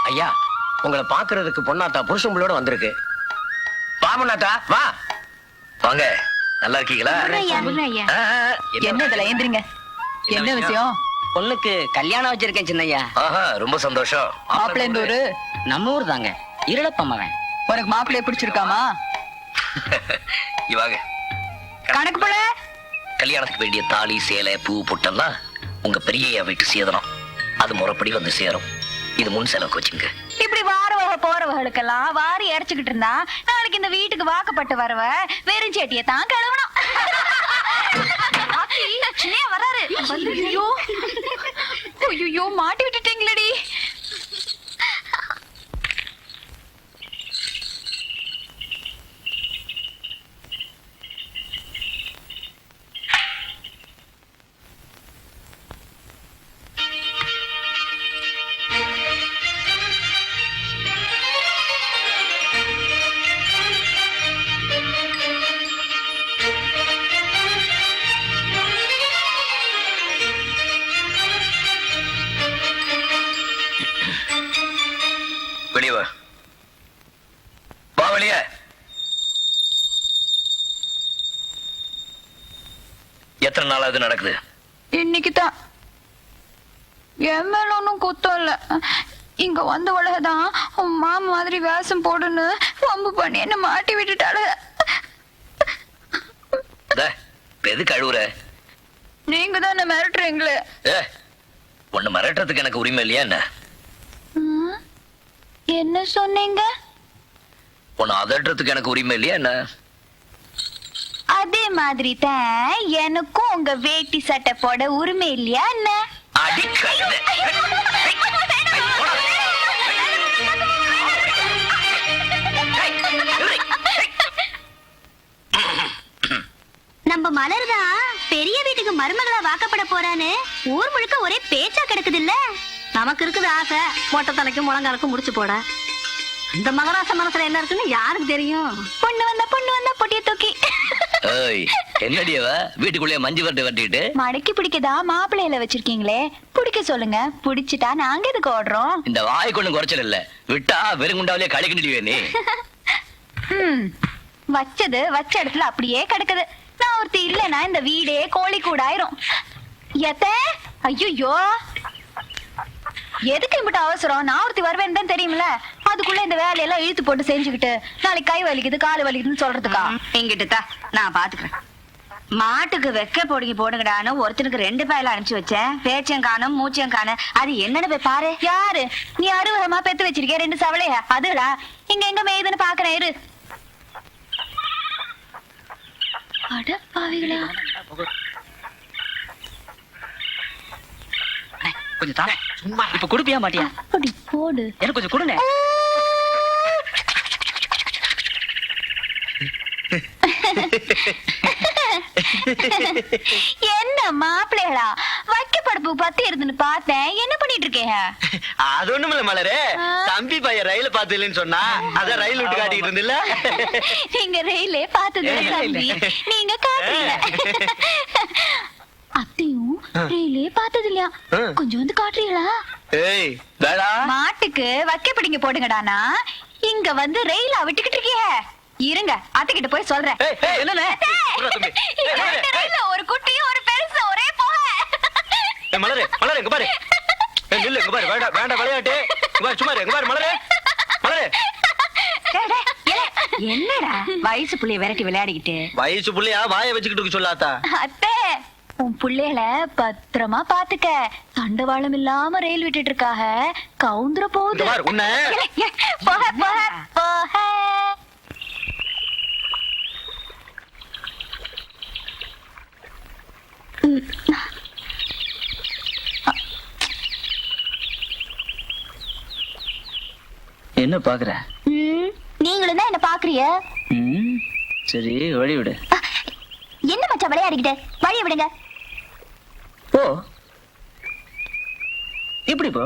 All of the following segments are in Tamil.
ஐயா, உங்களை பாக்குறதுக்கு பொண்ணாத்தா புருஷன் புள்ளையோட வந்திருக்கு. வா பொண்ணாத்தா, வா. வாங்க, நல்லா இருக்கீங்களா? என்ன இதுல ஏந்திரிங்க? என்ன விஷயம்? பொண்ணுக்கு கல்யாணம் வச்சிருக்கேன் சின்னையா. ஆஹா, ரொம்ப சந்தோஷம். மாப்பிள்ளை இந்த ஊரு? நம்ம ஊர் தாங்க, இருளப்ப மகன். உனக்கு மாப்பிள்ளைய பிடிச்சிருக்காமா? இவாங்க கணக்கு போல கல்யாணத்துக்கு வேண்டிய தாலி, சேலை, பூ, பொட்டெல்லாம் உங்க பெரிய வீட்டு சேதனம். அது முறைப்படி வந்து சேரும். இது முன் செலவுக்கு வச்சுங்க. இப்படி வாரவக போறவர்களுக்கெல்லாம் வாரி அரைச்சுக்கிட்டு இருந்தா நாளைக்கு இந்த வீட்டுக்கு வாக்கப்பட்டு வரவ வெறும் சேட்டியை தான் கழுவணும். வராரு. ஐயோ, மாட்டி விட்டுட்டீங்களடி. வெளியே வா. வா வெளியே. எத்தனை நாளா இது நடக்குது? இன்னைக்குதான். என் மேல ஒன்னும் குத்தம் இல்ல. இங்க வந்த உலகதான் மாமா மாதிரி வேஷம் போடுன்னு வம்பு பண்ணி என்ன மாட்டி விட்டுட்டாளு. எதுக்கு அழுவுற? நீங்க தான் என்ன மிரட்டுறீங்களே. உன்னை மிரட்டுறதுக்கு எனக்கு உரிமை இல்லையா என்ன? என்ன சொன்னீங்க? உன்னை அதட்டுறதுக்கு எனக்கு உரிமை இல்லையா என்ன? அதே மாதிரி தான் எனக்கும் உங்க வேட்டி சட்டை போட உரிமை இல்லையா என்ன? நம்ம மலர்தான் பெரிய வீட்டுக்கு மருமகளா வாக்கப்பட போறான்னு ஊர் முழுக்க ஒரே பேச்சா கிடக்குது இல்ல. நமக்கு இருக்குது ஆசை, மொட்டை தலைக்கும் முழங்காலுக்கும் முடிச்சு போட. இந்த மகராச மனசுல என்ன இருக்குன்னு யாருக்கு தெரியும்? பொண்ணு வந்தா பொட்டிய தூக்கி. என்னடியவ வீட்டுக்குள்ளே மஞ்சு வரட்டு கட்டிட்டு மடக்கி பிடிக்கதா மாப்பிள்ளையில வச்சிருக்கீங்களே, பிடிக்க சொல்லுங்க. பிடிச்சிட்டா நாங்க எதுக்கு ஓடுறோம்? இந்த வாய் கொண்டு குறைச்சல் இல்ல, விட்டா வெறுங்குண்டாவிலே கழிக்கிண்டிடுவே நீ. வச்சது வச்ச இடத்துல அப்படியே கிடக்குது. நான் ஒருத்தி இல்லைன்னா இந்த வீடே கோழி கூடாயிரும். ஐயோ, எதுக்கு இப்படி அவசரம்? நான் ஒருத்தி வருவேன்னு தான் தெரியுமில்ல. அதுக்குள்ள இந்த வேலையெல்லாம் இழுத்து போட்டு செஞ்சுக்கிட்டு நாளைக்கு கை வலிக்குது காலு வலிக்குதுன்னு சொல்றதுக்கா? எங்கிட்டா நான் பாத்துக்கிறேன். மாட்டுக்கு வெக்க பொடுங்கி போடுங்கடான்னு ஒருத்தனுக்கு 2 பேல அனுப்பிச்சு வச்சேன். பேச்சம் காணும் மூச்சம் காணும். அது என்னன்னு போய் பாரு. யாரு நீ? அருவகமா பெத்து வச்சிருக்கேன் 2 சவளையா? அதுடா இங்க எங்க மேயுதுன்னு பாக்குறேன் இரு. அட பாவிகளா. கொஞ்சம் தானே சும்மா. இப்ப குடுப்பியா மாட்டியா? அப்படி போடு. எனக்கு கொஞ்சம் கொடுங்க. என்ன மாப்பிள்ளைகளா வைக்கப்படுப்பு பத்தி இருந்துன்னு பார்த்தேன். என்ன பண்ணிட்டு இருக்கீங்க? அது ஒண்ணுமில்ல மலரே, தம்பி பையன் ரயில பாத்துலன்னு சொன்னா அத ரயில் விட்டு காட்டிட்டு இருந்தில்ல. நீங்க ரயிலே பார்த்தது தம்பி, நீங்க காட்டுறீங்க. அத்தையும் ரயிலே பார்த்தது இல்லையா? கொஞ்சம் வந்து காட்டுறீங்களா? ஏய் வேடா, மாட்டுக்கு வைக்க பிடிங்க போடுங்கடானா இங்க வந்து ரயிலா விட்டுக்கிட்டு இருக்கீங்க. இருங்க அத்தைகிட்ட போய் சொல்றேன். என்னண்ணே ரயில்ல ஒரு குட்டியும் ஒரு பெருசு ஒரே போக. மலரே மலரே இங்க பாரு. நில்லு இங்க பாரு. வேண்டாம் வேண்டாம் விளையாட்டு. இங்க பாரு சும்மா இங்க பாரு மலரே மலரே. என்னடா வயசு புள்ளைய விரட்டி விளையாடிக்கிட்டு? வயசு புள்ளையா வாயை வச்சுக்கிட்டு இருக்க சொல்லாத்தா. அத்தை உன் புள்ளையில பத்திரமா பாத்துக்க. தண்டவாளம் இல்லாம ரயில் விட்டுட்டு இருக்காக. கவுந்துர போகுது. உன்ன போக போக போக. என்ன பாக்குற? நீங்களும் தான் என்ன பாக்குறிய? சரி வழி விடு. என்ன மச்சா விளையாடிக்கிட்டு? வழிய விடுங்க. போ. இப்படி போ.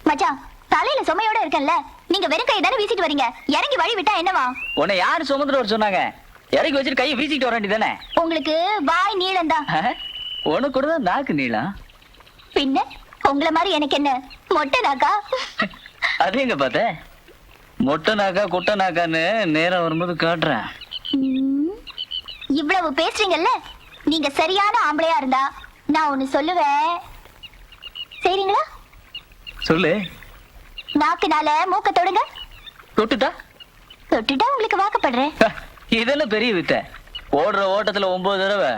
மச்சான் தலையில சுமையோட இருக்கேன்ல, நீங்க வெறும் கை தானே வீசிட்டு வரீங்க. இறங்கி வழி விட்டா என்னவா? உன்னை யாரு சுமந்துட்டு வர சொன்னாங்க? இறங்கி வச்சுட்டு கையை வீசிட்டு வர வேண்டியதானே? உங்களுக்கு வாய் நீளம் தான். உனக்கு கூட தான் நாக்கு நீளம். பின்ன உங்களை மாதிரி எனக்கு என்ன மொட்டை நாக்கா? அது எங்க பார்த்த? மொட்டை நாக்கா குட்டை நாக்கான்னு நேரம் வரும்போது காட்டுறேன். இவ்வளவு பேசுறீங்கல்ல, நீங்க சரியான ஆம்பளையா இருந்தா நான் ஒண்ணு சொல்லுவேன், சரிங்களா? சொல்லு. நாக்குனால மூக்க தொடுங்க. தொட்டுட்டா? தொட்டுட்டா உங்களுக்கு வாக்கப்படுறேன். இதெல்லாம் பெரிய வித்த. ஓடுற ஓட்டத்துல 9 தடவை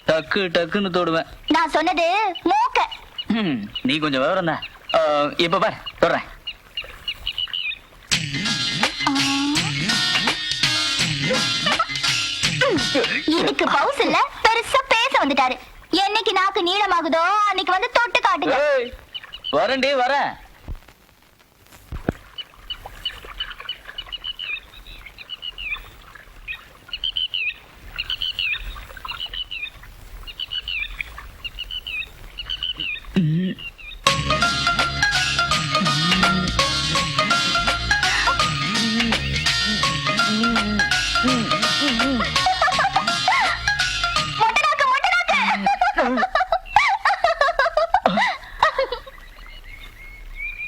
டக்கு டக்குன்னு தொடுவேன். நான் சொன்னது மூக்க. நீ கொஞ்சம் விவரம் தான். இப்ப பார் தொடுறேன். இதுக்கு பவுஸ் இல்ல, பெருசா பேச வந்துட்டாரு. என்னைக்கு நாக்கு நீளமாகுதோ அன்னைக்கு வந்து தொட்டு காட்டுங்க. வரேன்டி வரேன்.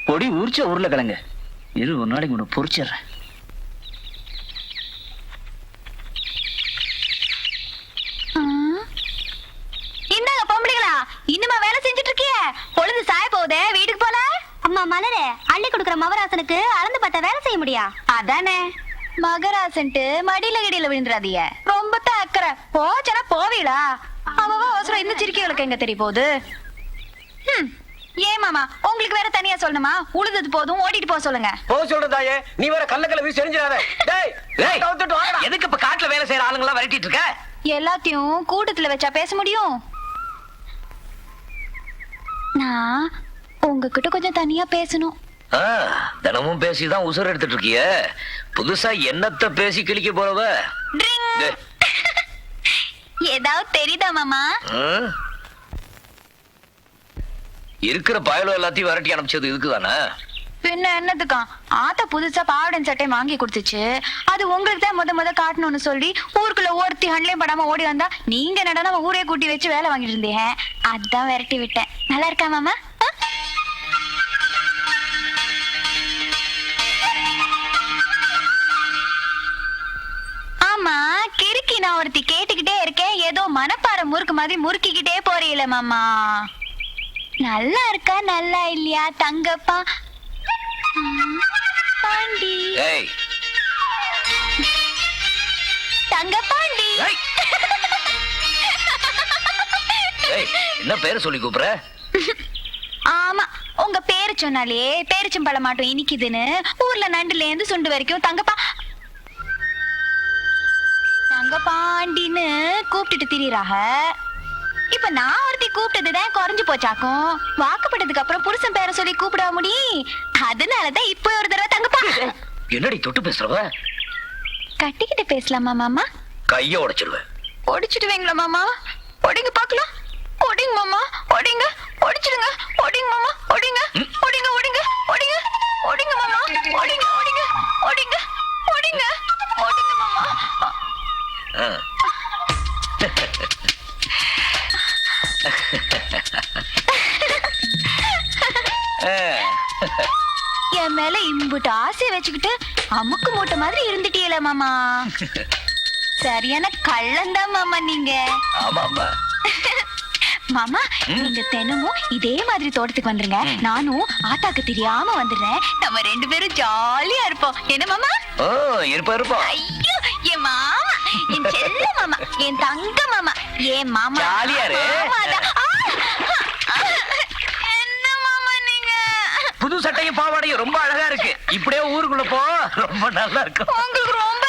பொடி உரிச்ச உருளைக்கிழங்கு. இரு ஒரு நாளைக்கு உன்னை பொரிச்சிடுறேன். இந்தாங்க பொம்பளைங்களா, இன்னுமா வேலை செஞ்சுட்டு இருக்கிய? பொழுது சாய போகுதே, வீட்டுக்கு போல. அம்மா மலரே, அள்ளி கொடுக்குற மவராசனுக்கு அளந்து பார்த்தா வேலை செய்ய முடியா? அதானே மகராசன்ட்டு மடியில கிடியில விழுந்துடாதீங்க. ரொம்ப தான் அக்கறை. போச்சனா போவீங்களா? அவ அவசரம் இந்த சிரிக்கைகளுக்கு எங்க தெரிய போகுது? ஏன் மாமா, உங்களுக்கு வேற தனியா சொல்லணுமா? உழுது போதும், ஓடிட்டு போக சொல்லுங்க. போ சொல்றதாயே, நீ வேற கல்லக்கல்ல வீசி எரிஞ்சிடாத. டேய் டேய், தவுத்துட்டு வாடா. எதுக்கு இப்ப காட்டுல வேலை செய்யற ஆளுங்களா விரட்டிட்டு இருக்க? எல்லாத்தையும் கூட்டத்துல வச்சா பேச முடியும். நான் உங்ககிட்ட கொஞ்சம் தனியா பேசணும். தினமும் பேசிதான் உசுர் எடுத்துட்டு இருக்கிய. புதுசா என்னத்த பேசி கிழிக்க போறவ? டேய். ஏதாவது தெரியுதா மாமா? இருக்கிற பயலோ எல்லாத்தையும் விரட்டி அனுப்பிச்சது இதுக்குதானே? பின்ன என்னதுக்கா? ஆத்தா புதுசா பாவாடன் சட்டை வாங்கி கொடுத்துச்சு. அது உங்களுக்கு தான் முத காட்டணும்னு சொல்லி ஊருக்குள்ள ஒருத்தி ஹண்ட்லயும் படாம ஓடி வந்தா, நீங்க நடன ஊரே கூட்டி வச்சு வேலை வாங்கிட்டு இருந்தீங்க. அதான் விரட்டி விட்டேன். நல்லா இருக்கா மாமா? ஆமா கிறுக்கி, நான் ஒருத்தி கேட்டுக்கிட்டே இருக்கேன். ஏதோ மனப்பாறை முறுக்கு மாதிரி முறுக்கிக்கிட்டே போறீங்களே மாமா. நல்லா இருக்கா நல்லா இல்லையா தங்கப்பா பாண்டி? ஏய் தங்கப்பாண்டி. ஏய். ஏய், என்ன பேரு சொல்லி கூப்பிடுற? ஆமா, உங்க பேரு சொன்னாலே பேரிச்சம்பழம் மாட்டோம் இனிக்குதுன்னு ஊர்ல நண்டுல இருந்து சுண்டு வரைக்கும் தங்கப்பாண்டின்னு கூப்பிட்டுட்டு திரியறாக. இப்ப நான் ஒருத்தி கூப்பிட்டதுதான் குறைஞ்சு போச்சாக்கும். வாக்கப்பட்டதுக்கு அப்புறம் புருஷன் பேரை சொல்லி கூப்பிட முடியும். அதனாலதான் இப்ப ஒரு தடவை தங்கப்பா. என்னடி தொட்டு பேசுறவ? கட்டிக்கிட்டு பேசலாமா மாமா? கைய உடைச்சிருவேன். ஒடிச்சிடுவீங்களா மாமா? ஒடிங்க பாக்கலாம். ஒடிங்க மாமா, ஒடிங்க. ஒடிச்சிடுங்க. ஒடிங்க மாமா, ஒடிங்க. ஒடிங்க ஒடிங்க ஒடிங்க ஒடிங்க மாமா, ஒடிங்க ஒடிங்க ஒடிங்க ஒடிங்க ஒடிங்க மாமா. என் மேல இம்புட்டு ஆசையை வச்சுக்கிட்டு அமுக்கு மூட்டை மாதிரி இருந்துட்டீங்களே மாமா. சரியான கள்ளந்தான் மாமா நீங்க. ஆமாமா. மாமா, நீங்க தினமும் இதே மாதிரி தோட்டத்துக்கு வந்துருங்க. நானும் ஆத்தாக்கு தெரியாம வந்துடுறேன். நம்ம 2 பேரும் ஜாலியா இருப்போம். என்ன மாமா? ஓ, இருப்போம். ஐயோ, என் மாமா, என் செல்ல மாமா, என் தங்க மாமா, என் மாமா. ஜாலியா இரு. என்ன மாமா நீங்க? புது சட்டையும் பாவாடையும் ரொம்ப அழகா இருக்கு. இப்படியே ஊருக்குள்ள போ, ரொம்ப நல்லா இருக்கும். உங்களுக்கு ரொம்ப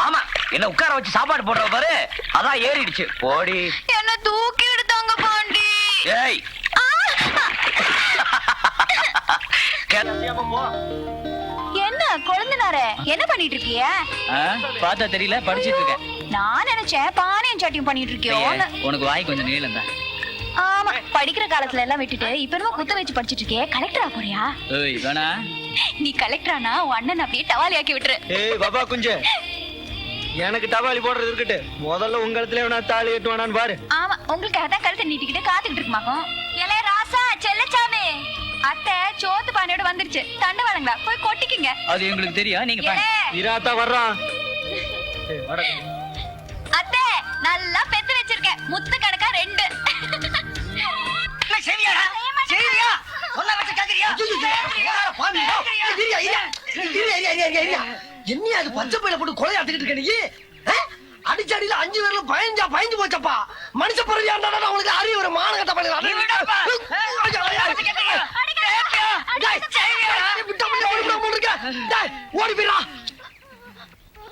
ஆமா, என்ன உட்கார வச்சு சாப்பாடு போடுற பாரு, அதான் ஏறிடுச்சு. போடி. என்ன தூக்கி எடுத்தாங்க பாண்டி. ஏய். என்ன குழந்தைனாரே, என்ன பண்ணிட்டு இருக்கிய? பார்த்தா தெரியல, படிச்சிட்டு இருக்கேன். நான் நினைச்சேன் பானையும் சட்டியும் பண்ணிட்டு இருக்கியோன்னு. உனக்கு வாய் கொஞ்சம் நீளம் தான். ஆமா, படிக்கிற காலத்துல எல்லாம் விட்டுட்டு இப்ப என்னமோ குத்த வச்சு படிச்சிட்டு இருக்கியே. கலெக்டரா போறியா? ஏய் வேணா. நீ கலெக்டரானா உன் அண்ணன் அப்படியே டவாலி ஆக்கி விட்டுரு. ஏய் பாபா குஞ்சு, எனக்கு டவாலி போடுறது இருக்கட்டு, முதல்ல உங்க இடத்துல வேணா தாலி கட்டுவானான்னு பாரு. ஆமா, உங்களுக்காக தான் கழுத்தை நீட்டிக்கிட்டு காத்துக்கிட்டு இருக்குமாக்கும். ஏலே ராசா, செல்லச்சாமி, அத்தை சோத்து பானை பானையோட வந்துருச்சு. தண்டவாளங்களா போய் கொட்டிக்கிங்க. அது எங்களுக்கு தெரியும், நீங்க பாருங்க. இராத்தா வர்றான். அத்தை நல்லா பெத்து வச்சிருக்கேன். முத்து கணக்கா 2. சரியாடா சரியா சொன்ன வச்சு கேக்குறியா என்ன அது பச்சை பையில போட்டு கொலையாட்டுக்கிட்டு இருக்க நீ அடிச்சடியில 5 பேர்ல பயந்து போச்சப்பா. மனுஷ பிறவியா இருந்தா உனக்கு அறிவு ஒரு மானகட்ட ஓடி போயிடா.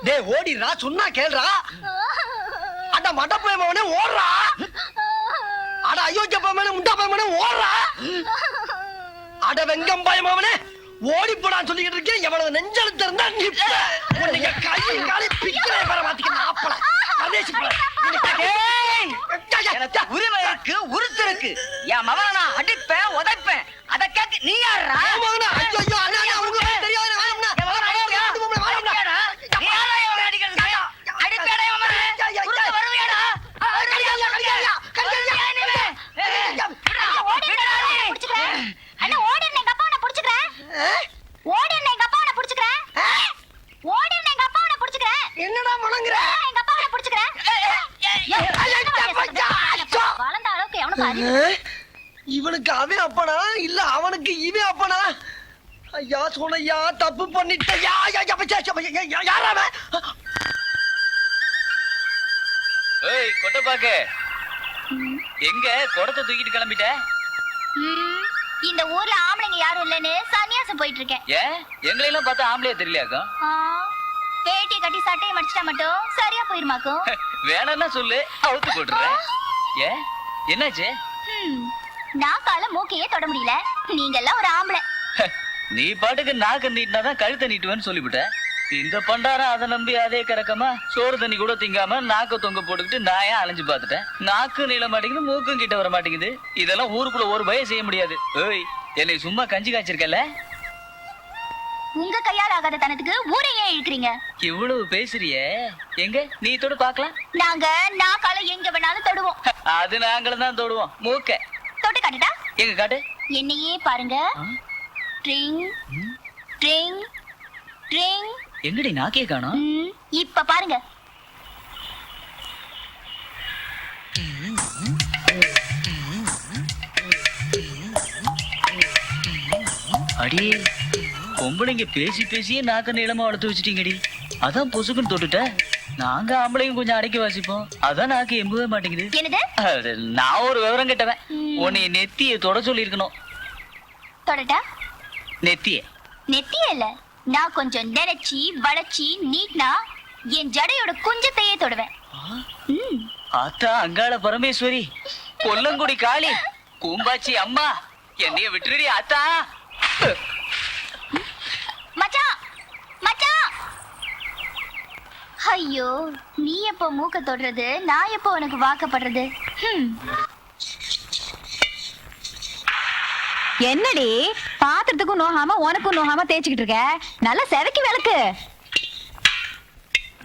டேய் ஓடிடுறா, சொன்னா கேள்றா. அட மட்டப்பயமவனே ஓடுறா. அட அயோக்கிய பயமவனே முட்டா பயமவனே ஓடுறா. அட வெங்கம் பயமவனே ஓடி போடான்னு சொல்லிக்கிட்டு இருக்கேன். எவ்வளவு நெஞ்செழுத்து இருந்தா நீங்க கை காலி பிக்கிறே வர மாட்டீங்க. நாப்பல பிரதேசி போல உரிமை இருக்கு உருத்து இருக்கு. என் மகனை நான் அடிப்பேன் உதைப்பேன். அத கேட்க நீ யாரா? என்னடா முழங்குற? வளர்ந்த அளவுக்கு எவனுக்கு இவனுக்கு அவன் அப்பனா இல்ல அவனுக்கு இவன் அப்பனா? ஐயா சொன்னையா தப்பு பண்ணிட்டயா. யாராவ? ஏய் கொட்டை பாக்க, எங்க குடத்தை தூக்கிட்டு கிளம்பிட்ட? இந்த ஊர்ல ஆம்பளைங்க யாரும் இல்லன்னு சன்னியாசம் போயிட்டு இருக்கேன். ஏன் எங்களையெல்லாம் பார்த்தா ஆம்பளையா தெரியலையாக்கும்? பேட்டியை கட்டி சட்டையை மடிச்சிட்டா மட்டும் சரியா போயிருமாக்கும். வேணாம்னா சொல்லு, அவுத்து போட்டுறேன். ஏன் என்னாச்சு? நாக்கால மூக்கையே தொட முடியல. நீங்க எல்லாம் ஒரு ஆம்பளை. நீ பாட்டுக்கு நாக்கு நீட்டினாதான் கழுத்தை நீட்டுவேன்னு சொல்லிவிட்ட. இந்த பண்டாரம் அதை நம்பி அதே கறக்கமா சோறு தண்ணி கூட திங்காம நாக்க தொங்க போட்டுக்கிட்டு நான் ஏன் அலைஞ்சு பார்த்துட்டேன். நாக்கு நீள மாட்டேங்குது, மூக்கும் கிட்ட வர மாட்டேங்குது. இதெல்லாம் ஊருக்குள்ள ஒரு பயம் செய்ய முடியாது. ஏய் என்னை சும்மா கஞ்சி காய்ச்சிருக்கல. உங்க கையால் ஆகாத தனத்துக்கு ஊரை ஏன் இழுக்கிறீங்க? இவ்வளவு பேசுறியே, எங்க நீ தொடு பாக்கலாம். நாங்க நாக்கால எங்க வேணாலும் தொடுவோம். அது நாங்களும் தான் தொடுவோம். மூக்க தொட்டு காட்டுட்டா? எங்க காட்டு. என்னையே பாருங்க. Drink drink drink. எங்கடி நாக்கே காணோம்? இப்ப பாருங்க. அடி பொம்பளைங்க பேசி பேசியே நாக்க நீளமா வளர்த்து வச்சுட்டீங்கடி. அதான் பொசுக்குன்னு தொட்டுட்ட. நாங்க ஆம்பளைங்க கொஞ்சம் அடக்கி வாசிப்போம். அதான் நாக்கு எம்பவே மாட்டேங்குது. என்னது? அது நான் ஒரு விவரம் கேட்டவன். உன்னை நெத்திய தொட சொல்லி இருக்கணும். தொடட்டா? நெத்திய நெத்திய இல்ல, நான் கொஞ்சம் நினைச்சி வளைச்சி நீட்னா என் ஜடையோட குஞ்சத்தையே தொடுவேன். ஆத்தா அங்காள பரமேஸ்வரி, கொல்லங்குடி காளி, கூம்பாச்சி அம்மா, என்னைய விட்டுருடி ஆத்தா. மச்சான் மச்சான். ஐயோ, நீ எப்போ மூக்க தொடுறது, நான் எப்போ உனக்கு வாக்கப்படுறது? என்னடி பாத்திரத்துக்கும் நோகாம உனக்கும் நோகாம தேய்ச்சிக்கிட்டு இருக்க? நல்லா செவக்கி விளக்கு.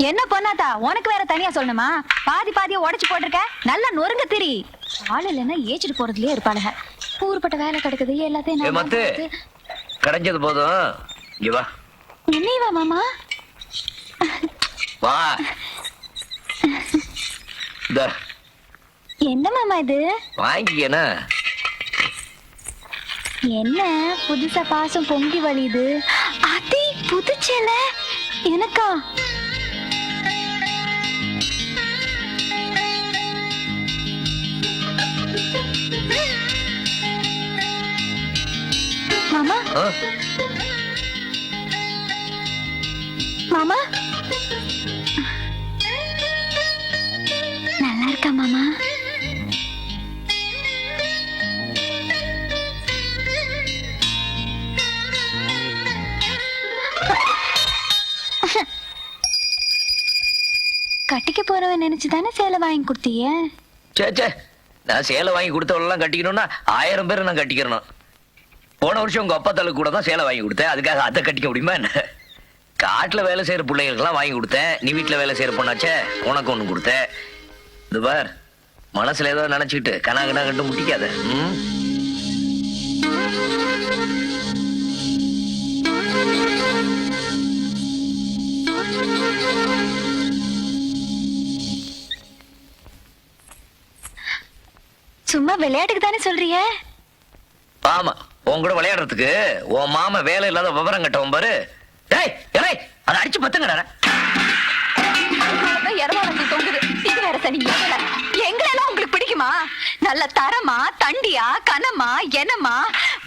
என்ன பொண்ணாத்தா, உனக்கு வேற தனியா சொல்லணுமா? பாதி பாதியா உடைச்சு போட்டிருக்க. நல்லா நொறுங்க திரி. ஆள் இல்லைன்னா ஏச்சிட்டு போறதுலயே இருப்பாளுங்க. ஊருப்பட்ட வேலை கிடக்குது எல்லாத்தையும் மத்து கடைஞ்சது போதும். இங்க வா. என்னைவா மாமா? வா. என்ன மாமா இது? வாங்கிக்கனா? என்ன புதுசா பாசம் பொங்கி வழியுது. அதி புதுச்சேல எனக்கா? மாமா மாமா நல்லா இருக்கா மாமா? கட்டிக்க போறவன் நினைச்சுதானே சேலை வாங்கி கொடுத்தீங்க? சே நான் சேலை வாங்கி கொடுத்தவெல்லாம் கட்டிக்கணும்னா 1000 பேரை நான் கட்டிக்கிறணும். போன வருஷம் உங்க அப்பா தலை கூட தான் சேலை வாங்கி கொடுத்தேன். அதுக்காக அதை கட்டிக்க முடியுமா என்ன? காட்டுல வேலை செய்யற பிள்ளைகளுக்கெல்லாம் வாங்கி கொடுத்தேன். நீ வீட்டுல வேலை செய்யற பொண்ணாச்சே, உனக்கு ஒண்ணு கொடுத்தேன். இது பார், மனசுல ஏதோ நினைச்சுக்கிட்டு கனா கண்டு முட்டிக்காத. சும்மா விளையாட்டுக்கு தானே சொல்றிய? ஆமா, உன் கூட விளையாடுறதுக்கு உன் மாமா வேலை இல்லாத விவரம் கட்டவன் பாரு. டேய் ஏய், அதை அடிச்சு பத்துங்கடா. எரவாளங்கள் தொங்குது. இது வேற சனி. எங்களெல்லாம் உங்களுக்கு பிடிக்குமா? நல்ல தரமா, தண்டியா, கனமா, எனமா,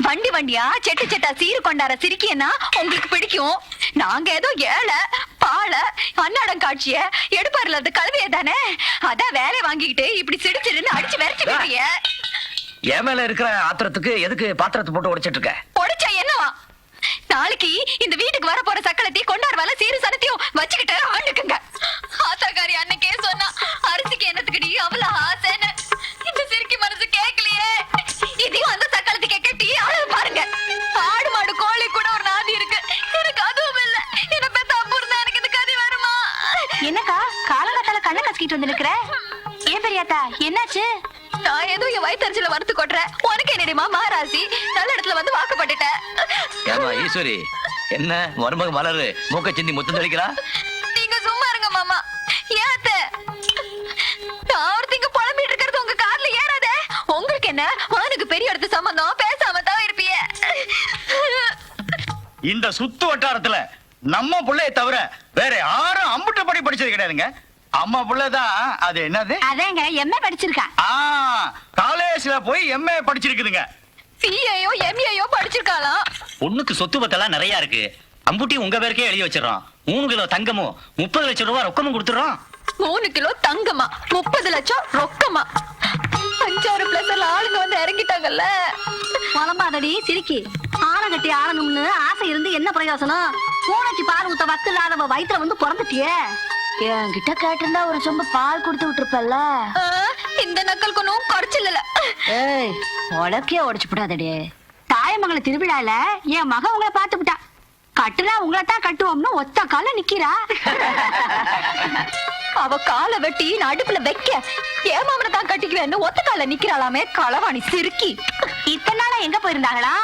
வண்டி வண்டியா, செட்டு செட்டா சீரு கொண்டார சிரிக்கியன்னா உங்களுக்கு பிடிக்கும். நாங்க ஏதோ ஏழை பாலை அன்னாடம் காட்சிய எடுப்பாருல அது கழுவியே தானே. அதான் வேலை வாங்கிக்கிட்டு இப்படி சிடிச்சிருன்னு அடிச்சு விரட்டி விடுறிய. என் மேல இருக்கிற ஆத்திரத்துக்கு எதுக்கு பாத்திரத்தை போட்டு உடைச்சிட்டு இருக்க? உடைச்சா என்னவா? நாளைக்கு இந்த வீட்டுக்கு வர போற சக்கலத்தையும் கொண்டாடுவால சீரு சனத்தையும் வச்சுக்கிட்டு ஆண்டுக்குங்க. ஆத்தாக்காரி அன்னைக்கே சொன்னா அரிசிக்கு என்னத்துக்குடி அவ்வளவு ஆசைன்னு. இந்த சிரிக்கி மனசு கேட்கலையே. இதையும் அந்த சக்கலத்துக்கு கட்டி அழகு பாருங்க. ஆடு மாடு கோழி கூட ஒரு நாதி இருக்கு. எனக்கு அதுவும் இல்ல. என்ன பெத்த அப்பூர் இருந்தா எனக்கு இந்த கதை வருமா? என்னக்கா காலங்காத்தால கண்ணை கசக்கிட்டு வந்து நிக்கிற? ஏன் பெரியாத்தா என்னாச்சு? நான் ஏதோ என் வயிற்றுல வறுத்து கொட்டுறேன். உனக்கு என்னடிமா மகாராசி நல்ல இடத்துல வந்து வாக்குப்பட்டுட்டேன். ஏமா ஈஸ்வரி, என்ன மருமக மலரு மூக்க சிந்தி முத்தம் தெளிக்கிறா? நீங்க சும்மா இருங்க மாமா. ஏத்த நான் ஒருத்திங்க புலம்பிட்டு இருக்கிறது உங்க காதுல ஏறாதே. உங்களுக்கு என்ன அவனுக்கு பெரிய இடத்து சம்பந்தம் பேசாம தான் இருப்பிய. இந்த சுத்து வட்டாரத்துல நம்ம பிள்ளைய தவிர வேற யாரும் அம்புட்டு படி படிச்சது கிடையாதுங்க. அம்மா பிள்ளைதான். அது என்னது? அதேங்க எம்ஏ படிச்சிருக்கா. காலேஜ்ல போய் எம்ஏ படிச்சிருக்குதுங்க. சிஏயோ எம்ஏயோ படிச்சிருக்காளாம். பொண்ணுக்கு சொத்து பத்தெல்லாம் நிறைய இருக்கு. அம்புட்டி உங்க பேருக்கே எழுதி வச்சிடறோம். 3 கிலோ தங்கமும் 30 லட்சம் ரூபாய் ரொக்கமும் கொடுத்துறோம். 3 கிலோ தங்கமா 30 லட்சம் ரொக்கமா? 5-6 பிளஸ் ஆளுங்க வந்து இறங்கிட்டாங்கல்ல. புலம்பாதடி சிரிக்கி. ஆணை கட்டி ஆளணும்னு ஆசை இருந்து என்ன பிரயோசனம்? பூனைக்கு பால் ஊத்த வக்கு இல்லாதவ வயிற்றுல வந்து பிறந்துட்டியே. என்கிட்ட கேட்டிருந்தா ஒரு சொம்பு பால் கொடுத்து விட்டுருப்பல்ல. இந்த நக்கல் கொன்னும் குறைச்சில்ல. ஏய் உலக்கைய உடைச்சு விடாதடி. தாயமங்கல திருவிழால என் மக உங்களை பார்த்து விட்டா. கட்டுனா உங்களை தான் கட்டுவோம்னு ஒத்த கால நிக்கிறா. அவ காலை வெட்டி நான் அடுப்புல வைக்க ஏமாமனை தான் கட்டிக்குவேன்னு ஒத்த கால நிக்கிறாளாமே களவாணி சிரிக்கி. இத்தனை நாளா எங்க போயிருந்தாங்களா?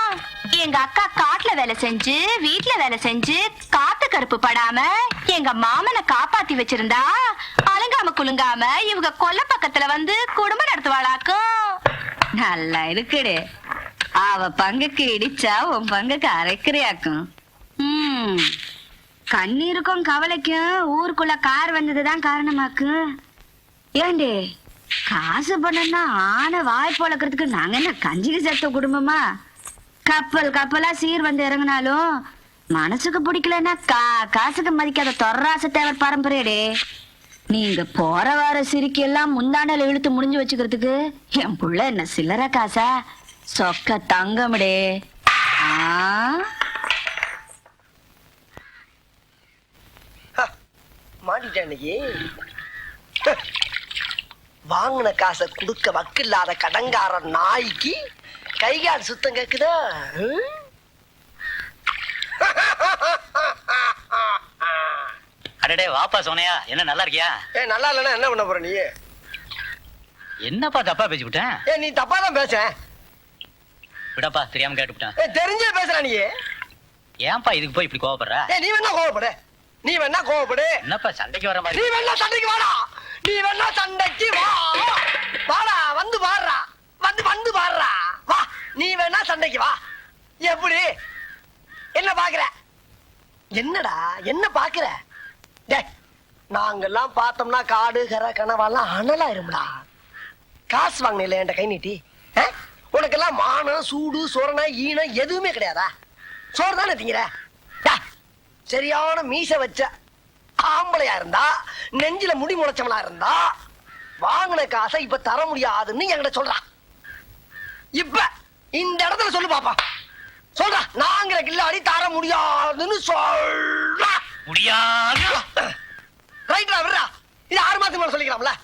எங்க அக்கா காட்டுல வேலை செஞ்சு வீட்டுல வேலை செஞ்சு காத்து கருப்பு படாம எங்க மாமனை காப்பாத்தி வச்சிருந்தா அலங்காம குலுங்காம இவங்க கொல்ல பக்கத்துல வந்து குடும்பம் நடத்துவாளாக்கும். நல்லா இருக்குடு. அவ பங்குக்கு இடிச்சா உன் பங்குக்கு அரைக்கிறியாக்கும். கண்ணீருக்கும் கவலைக்கும் ஊருக்குள்ள கார் வந்ததுதான் காரணமாக்கு. ஏண்டி காசு பண்ணா ஆன வாய் பொழக்கிறதுக்கு நாங்க என்ன கஞ்சிக்கு சேர்த்த குடும்பமா? கப்பல் கப்பலா சீர் வந்து இறங்கினாலும் மனசுக்கு பிடிக்கலன்னா காசுக்கு மதிக்காத தொர்ராச தேவர் பரம்பரையடே. நீங்க போற வார சிரிக்கி எல்லாம் முந்தாண்டல இழுத்து முடிஞ்சு வச்சுக்கிறதுக்கு என் புள்ள என்ன சில்லற காசா? சொக்க தங்கம்டே. மாட்டிட்டேன் இன்னைக்கு. வாங்கின காசை கொடுக்க வக்கில்லாத கடங்கார நாய்க்கு கைகால் சுத்தம் கேக்குதா? அடடே வாப்பா சோனையா, என்ன நல்லா இருக்கியா? நல்லா இல்லைன்னா என்ன பண்ண போற நீ? என்னப்பா தப்பா பேசி விட்டேன்? நீ தப்பா தான் பேச. விடப்பா, தெரியாம கேட்டுவிட்டேன். தெரிஞ்சே பேசுற நீ. ஏன்பா இதுக்கு போய் இப்படி கோவப்படுற? நீ வேணா கோவப்படு. நீ வேணா கோவப்படு. என்னப்பா சண்டைக்கு வர மாதிரி? நீ வேணா சண்டைக்கு வாடா. நீ வேணா சண்டைக்கு வா. வாடா, வந்து பாடுறா. வந்து பாடுறா. வா, நீ வேணா சண்டைக்கு வா. எப்படி? என்ன பாக்குற? என்னடா என்ன பாக்குற? டேய், நாங்கெல்லாம் பார்த்தோம்னா காடு கரை கனவெல்லாம் அனலாயிரும்டா. காசு வாங்கின என்கிட்ட கை நீட்டி. உனக்கெல்லாம் மானம் சூடு சொரணை ஈனம் எதுவுமே கிடையாதா? சோறு தானே திங்கிற? சரியான மீச வச்ச ஆம்பளையா இருந்தா, நெஞ்சில முடி முளைச்சவளா இருந்தா வாங்கின காசை இப்ப தர முடியாதுன்னு என்கிட்ட சொல்றான். இப்ப இந்த இடத்துல சொல்லு பாப்பா. சொல்றா, நாங்கிற கில்லாடி தர முடியாதுன்னு சொல்ற. முடியாது. ரைட்ரா, விடுறா. இது 6 மாசத்துக்கு மேல சொல்லிக்கலாம்ல.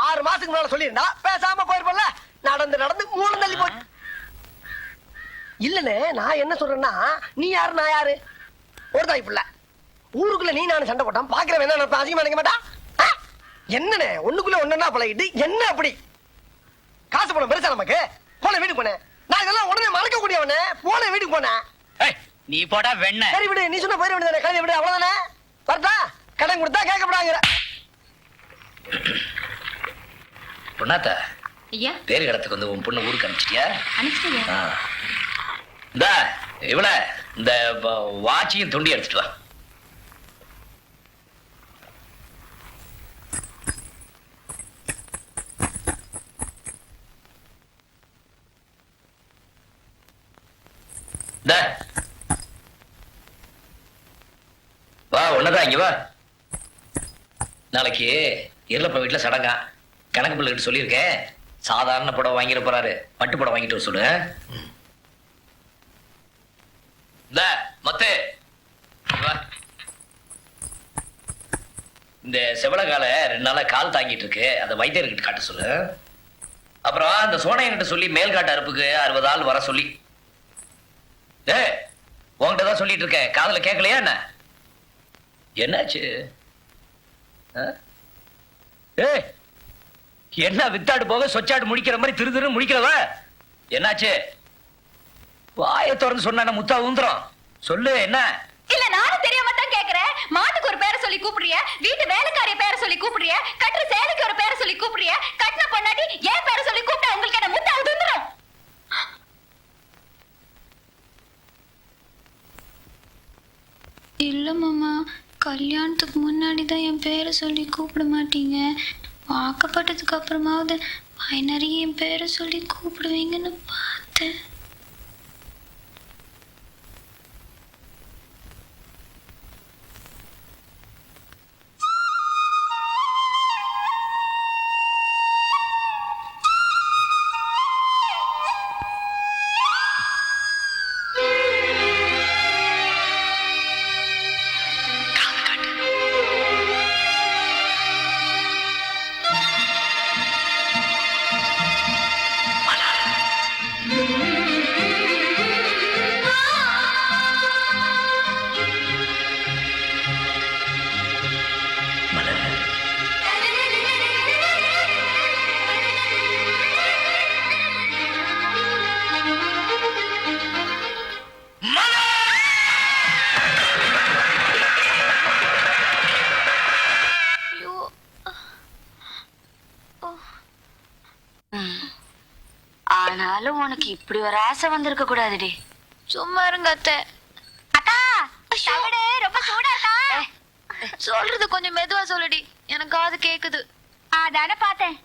6 மாசத்துக்கு மேல சொல்லியிருந்தா பேசாம போயிருப்பல. நடந்து 3 தள்ளி போய். இல்லனே, நான் என்ன சொல்றேன்னா, நீ யாரு நான் யாரு? ஒரு தாய் பிள்ளை. ஊருக்குள்ள நீ நானும் சண்டை போட்டான் பாக்குறவன் என்ன நினைப்பா? அதிகமா நினைக்க மாட்டா? என்னனே ஒண்ணுக்குள்ள ஒன்னா பழகிட்டு என்ன அப்படி? காசு பணம் பெருசா நமக்கு? போன வீட்டுக்கு போனேன். நான் இதெல்லாம் உடனே மறக்க கூடியவனே. போன வீட்டுக்கு போனேன். நீ போடா வெண்ண. சரி விடு, நீ சொன்ன போயிட வேண்டியதானே. கல்வி விடு, அவ்வளவுதானே. வரட்டா? கடன் கொடுத்தா கேட்கப்படாங்கிற. பொண்ணாத்த, ஐயா தேர் கடத்துக்கு வந்து உன் பொண்ணு ஊருக்கு அனுப்பிச்சிட்டியா? அனுப்பிச்சிட்டியா? இந்த இவள இந்த வாட்சியும் துண்டி எடுத்துட்டு வா. வா ஒன்னதான் இங்க வா. நாளைக்கு இருளப்ப வீட்டுல சடங்கா. கணக்கு பிள்ளைகிட்ட சொல்லியிருக்கேன், சாதாரண புடவை வாங்கிட போறாரு, பட்டு புடவை வாங்கிட்டு வர சொல்லு. மத்து வா. இந்த செவலகால 2 நாளா கால் தாங்கிட்டு இருக்கு, அதை வைத்தியர்கிட்ட காட்ட சொல்லு. அப்புறம் அந்த சோனையன்கிட்ட சொல்லி மேல்காட்டு அறுப்புக்கு 60 ஆள் வர சொல்லி. உன்கிட்ட தான் சொல்லிட்டு இருக்கேன், காதுல கேட்கலையா என்ன? என்னாச்சு? என்ன வித்தாடு போக சொச்சாடு முடிக்கிற மாதிரி திரு திரு முடிக்கிறவ? என்னாச்சு? வாயை திறந்து சொன்ன முத்தா ஊந்துரும். சொல்லு என்ன? இல்ல நானும் தெரியாம தான் கேக்குறேன். மாட்டுக்கு ஒரு பேரை சொல்லி கூப்பிடுறிய, வீட்டு வேலைக்காரிய பேரை சொல்லி கூப்பிடுறிய, கட்டுற சேலைக்கு ஒரு பேரை சொல்லி கூப்பிடுறிய, கட்டின பொண்டாட்டி ஏன் பேரை சொல்லி கூப்பிட்டா உங்களுக்கு என்ன முத்தா ஊந்துரும்? இல்ல மாமா, கல்யாணத்துக்கு முன்னாடி தான் என் பேரை சொல்லி கூப்பிட மாட்டீங்க. வாக்கப்பட்டதுக்கு அப்புறமாவது நிறைய என் பேரை சொல்லி கூப்பிடுவீங்கன்னு பார்த்தேன். ஆனாலும் உனக்கு இப்படி ஒரு ஆசை வந்திருக்க கூடாதுடி. சும்மா இருங்க அத்தை. அக்கா தவிடு ரொம்ப சூடா இருக்கா? சொல்றது கொஞ்சம் மெதுவா சொல்லுடி, எனக்கு காது கேக்குது. அதான பார்த்தேன்.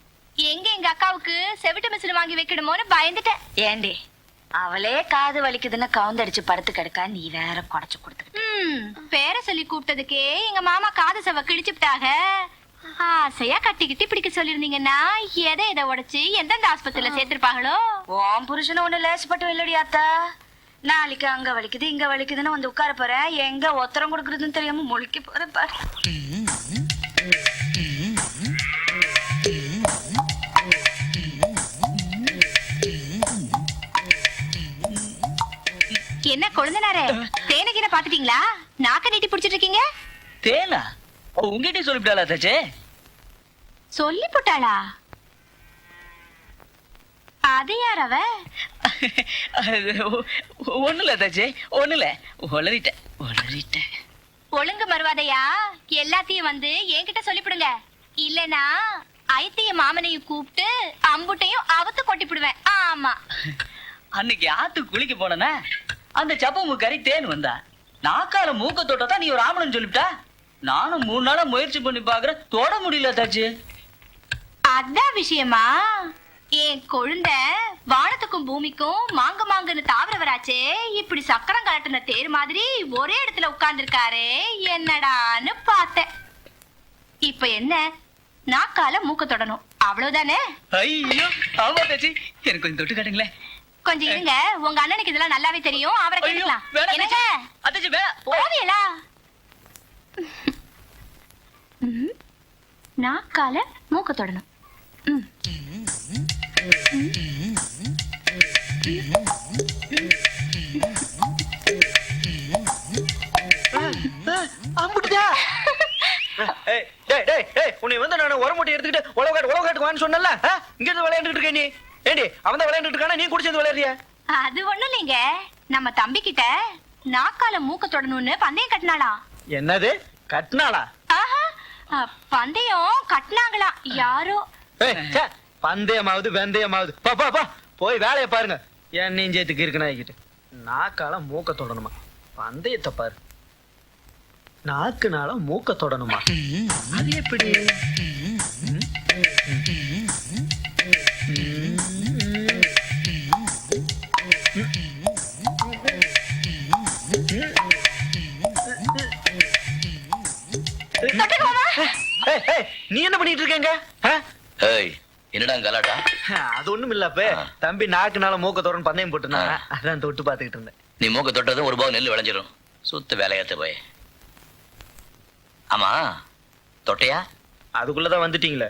எங்க அக்காவுக்கு செவிட்டு மிஷின் வாங்கி வைக்கணுமோன்னு பயந்துட்டேன். ஏண்டி அவளே காது வலிக்குதுன்னு கவுந்தடிச்சு படுத்து கிடக்கா, நீ வேற குடைச்சு கொடுத்து. பேரை சொல்லி கூப்பிட்டதுக்கே எங்க மாமா காது செவ கிழிச்சுட்டாக. ஆசையா கட்டிக்கிட்டு பிடிக்க சொல்லிருந்தீங்கன்னா எதை உடைச்சு எந்தெந்த ஆஸ்பத்திரியில சேர்த்திருப்பாங்களோ. உன் புருஷன ஒண்ணு லேசப்பட்டு இல்லடி அத்தா. நாளைக்கு அங்க வலிக்குது இங்க வலிக்குதுன்னு வந்து உட்கார போறேன், எங்க ஒத்தரம் கொடுக்கறதுன்னு தெரியாம முழிக்க போறேன் பாரு. என்ன கொழுந்தனாரே, தேனகின பாத்துட்டீங்களா? நாக்க நீட்டி பிடிச்சிட்டு இருக்கீங்க. தேனா உங்ககிட்ட சொல்லிவிட்டாளா தச்சே? சொல்லி போட்டாளா? அது யார் அவ? ஒண்ணுல தச்சே, ஒண்ணுல. உளறிட்டேன். ஒழுங்கு மறுவாதையா எல்லாத்தையும் வந்து என்கிட்ட சொல்லிவிடுங்க. இல்லனா ஐத்திய மாமனையும் கூப்பிட்டு அம்புட்டையும் அவத்து கொட்டிவிடுவேன். ஆமா. அன்னைக்கு ஆத்து குளிக்க போனா அந்த சப்ப கறி தேன் வந்தா, நாக்கால மூக்க தொட்டதான் நீ ஒரு ஆம்பளன்னு சொல்லிவிட்டா. நானும் 3 நாளா முயற்சி பண்ணி பாக்குறேன், தொட முடியல தாச்சு. அதான் விஷயமா? என் கொழுந்த வானத்துக்கும் பூமிக்கும் மாங்குன்னு தாவரவராச்சே, இப்படி சக்கரம் கலட்டின தேர் மாதிரி ஒரே இடத்துல உட்கார்ந்துருக்காரே, என்னடான்னு பார்த்தேன். இப்ப என்ன, நாக்கால மூக்க தொடணும், அவ்வளவுதானே? ஐயோ ஆமா தாச்சி, எனக்கு கொஞ்சம் தொட்டு காட்டுங்களேன். கொஞ்சம் இருங்க, உங்க அண்ணனுக்கு இதெல்லாம் நல்லாவே தெரியும், அவரை கேட்கலாம். என்னங்க அத்தாச்சி வேணாம். ஓவியலா? நாக்கால மூக்க தொடணும். உன்னை வந்து நான் ஒரு மூட்டை எடுத்துக்கிட்டு உலகாட்டுக்கு வான்னு சொன்னல, இங்க இருந்து விளையாண்டுட்டு இருக்க நீ. ஏண்டி அவன் தான் விளையாண்டுட்டு இருக்கானா, நீ குடிச்சது விளையாடுறியா? அது ஒண்ணும் இல்லைங்க, நம்ம தம்பி கிட்ட நாக்கால மூக்க தொடணும்னு பந்தயம் கட்டினாளா. என்னது கட்டினாளா? பந்தயம் கட்டினாங்களா யாரோ. பந்தயமாவது வெந்தயமாவது பா பா பா போய் வேலையை பாருங்க என் நெஞ்சத்துக்கு இருக்குன்னு ஆகிக்கிட்டு நாக்கால மூக்க தொடணுமா பந்தயத்தை பாரு நாக்குனால மூக்க தொடணுமா அது எப்படி ஏய், ஏய், நீ என்ன பண்ணிட்டு இருக்கீங்க ஏய் என்னடா கலாட்டா? அது ஒண்ணும் இல்லப்ப தம்பி நாக்குனால மூக்க தொடர்ந்து பந்தயம் போட்டுருந்தாங்க அதான் தொட்டு பாத்துக்கிட்டு இருந்தேன் நீ மூக்க தொட்டதும் ஒரு பாவம் நெல் விளைஞ்சிரும். சுத்த வேலையாத்த போய். ஆமா தொட்டையா? அதுக்குள்ளதான் வந்துட்டீங்களே.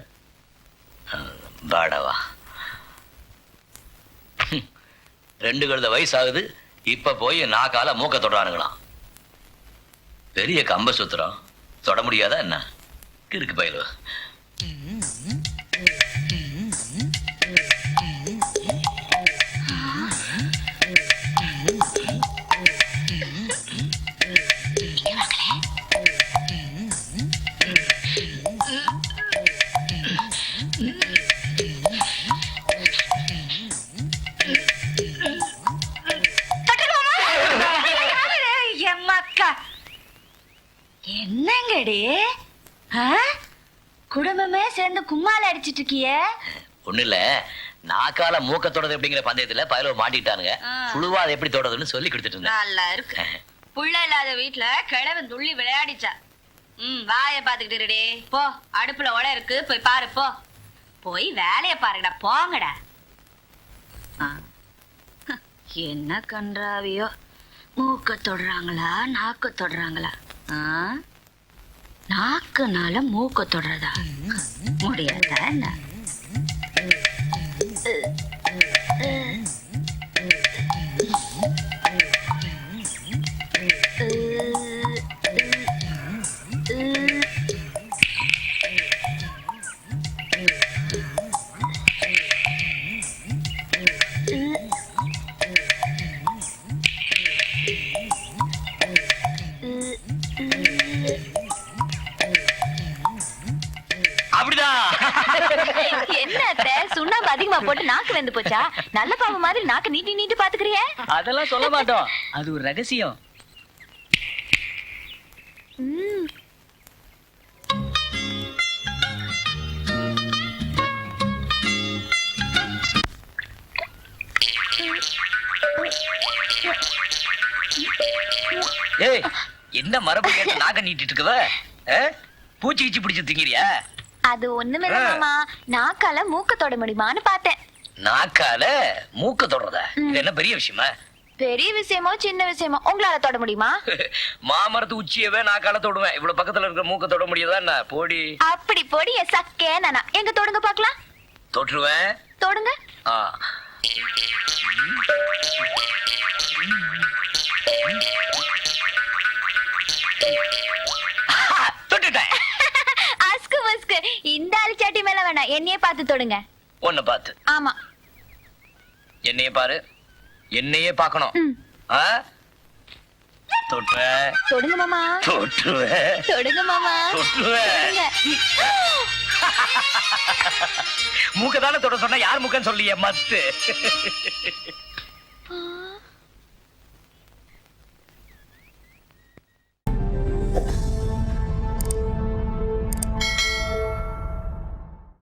பாடவா 2 கழுத வயசாகுது இப்ப போய் நாக்கால மூக்க தொடுறானுங்களாம். பெரிய கம்ப சுத்துறோம் தொட முடியாதா என்ன? இருக்கு பயிலு. என்னங்கடி குடும்பமே சேர்ந்து கும்மால அடிச்சிட்டு இருக்கிய? ஒண்ணு இல்ல நாக்கால மூக்க தொடது அப்படிங்கிற பந்தயத்துல பயில மாட்டிட்டானுங்க. புழுவா அதை எப்படி தொடதுன்னு சொல்லி கொடுத்துட்டு இருந்தேன். நல்லா இருக்கு. புள்ள இல்லாத வீட்டுல கிழவன் துள்ளி விளையாடிச்சா. வாய பாத்துக்கிட்டு இருடே. போ அடுப்புல ஒலை இருக்கு போய் பாரு போ. போய் வேலைய பாருங்கடா போங்கடா. என்ன கன்றாவியோ மூக்க தொடுறாங்களா நாக்க தொடுறாங்களா? நாக்குனால மூக்க தொடுறதா முடியாதா என்ன? என்னத்த சுண்ணாம்பு அதிகமா போட்டு நாக்கு வெந்து போச்சா? நல்ல பாம்பு மாதிரி நாக்கு நீட்டி நீட்டி பாத்துக்கிறிய? அதெல்லாம் சொல்ல மாட்டோம், அது ஒரு ரகசியம். ஏய் என்ன மரபு கேட்டு நாக்க நீட்டிட்டு இருக்கவ? பூச்சி கீச்சி பிடிச்சு திங்கிறியா? அது ஒண்ணுமில்ல மாமா, நாக்கால மூக்க தொட முடியுமான்னு பார்த்தேன். நாக்கால மூக்க தொடறதா? இது என்ன பெரிய விஷயமா? பெரிய விஷயமோ சின்ன விஷயமோ உங்களால தொட முடியுமா? மாமரத்து உச்சியவே நாக்கால தொடுவேன், இவ்வளவு பக்கத்துல இருக்கிற மூக்க தொட முடியாதா என்ன? போடி. அப்படி போடி சக்கே நானா. எங்க தொடுங்க பாக்கலாம். தொட்டுருவேன். தொடுங்க. தொட்டுட்டேன். அஸ்கு மஸ்கு. இந்த அழிச்சாட்டி மேல வேணாம், என்னையே பார்த்து தொடுங்க. ஒன்ன பார்த்து? ஆமா. என்னையே பாரு, என்னையே பார்க்கணும். தொட்டுவேன். தொடுங்க மாமா. தொட்டுவேன். தொடுங்க மாமா. தொட்டுவேன். மூக்க தானே தொட சொன்னா யார் மூக்கன்னு சொல்லிய மத்து.